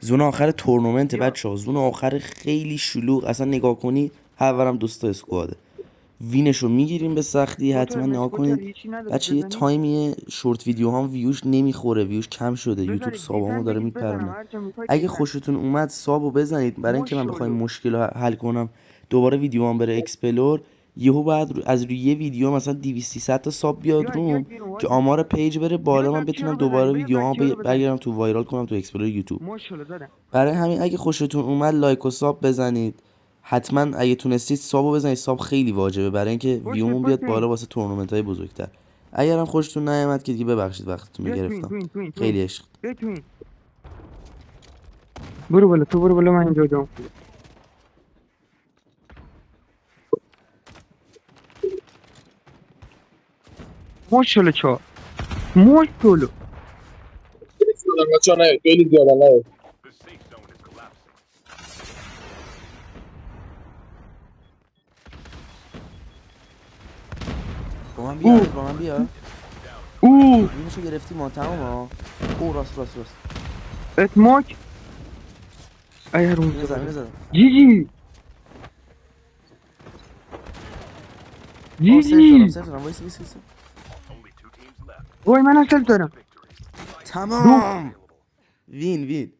زون آخر تورنمنت بچه‌ها، زون آخر خیلی شلوغ، اصلا نگاه کنی هر ورم دوستا اسکواده. وینشو میگیریم به سختی، حتما نگاه کنید هیچی ندارید بچه. یه بزنید. تایمی شورت ویدیو هم ویوش نمیخوره، ویوش کم شده، یوتیوب بذارید سابامو دیزن داره بگید بزنم، میپرونه. هر جا میخواید اگه دیزن. خوشتون اومد سابو بزنید، برای اینکه من بخوایم ماشاءالله. مشکل رو حل کنم دوباره ویدیوام بره اکسپلور، یهو بعد از روی یه ویدیو مثلا 200 300 تا ساب بیاد بیاید روم بیرون که وایسا. آمار پیج بره بیا بالا، من بچه‌ها بتونم رو بزنیم، دوباره بیا ویدیوهامو بچه‌ها رو بزنیم. برگردم تو وایرال کنم تو اکسپلور یوتیوب. ماشاءالله زدم. برای همین اگه خوشتون اومد لایک و ساب بزنید، حتما اگه تونستید سابو بزنید، ساب خیلی واجبه برای اینکه پشتت ویومون بیاد بالا پاشین. واسه تورنمنت های بزرگتر. اگرم خوشتون نیومد که دیگه ببخشید وقتتون رو بیا تو این گرفتم. تو این تو این تو این. خیلی عشق. بیا تو این. برو بالا، تو برو بالا، من اینجا جام. ماشاءالله چهار. ماشاءالله. بچه ها نه خیلی زیادن نه. با من بیا او امیر، با من بیا. او وینشو گرفتی ما تمام ها. او راست راست راست. اتماک. ای هرون اینو زدم، اینو زاده. زدم. جی جی آه جی سیف دارم، جی. سیف دارم. وایس وایس وایس. وای من اصل دارم. دو. تمام. وین وین.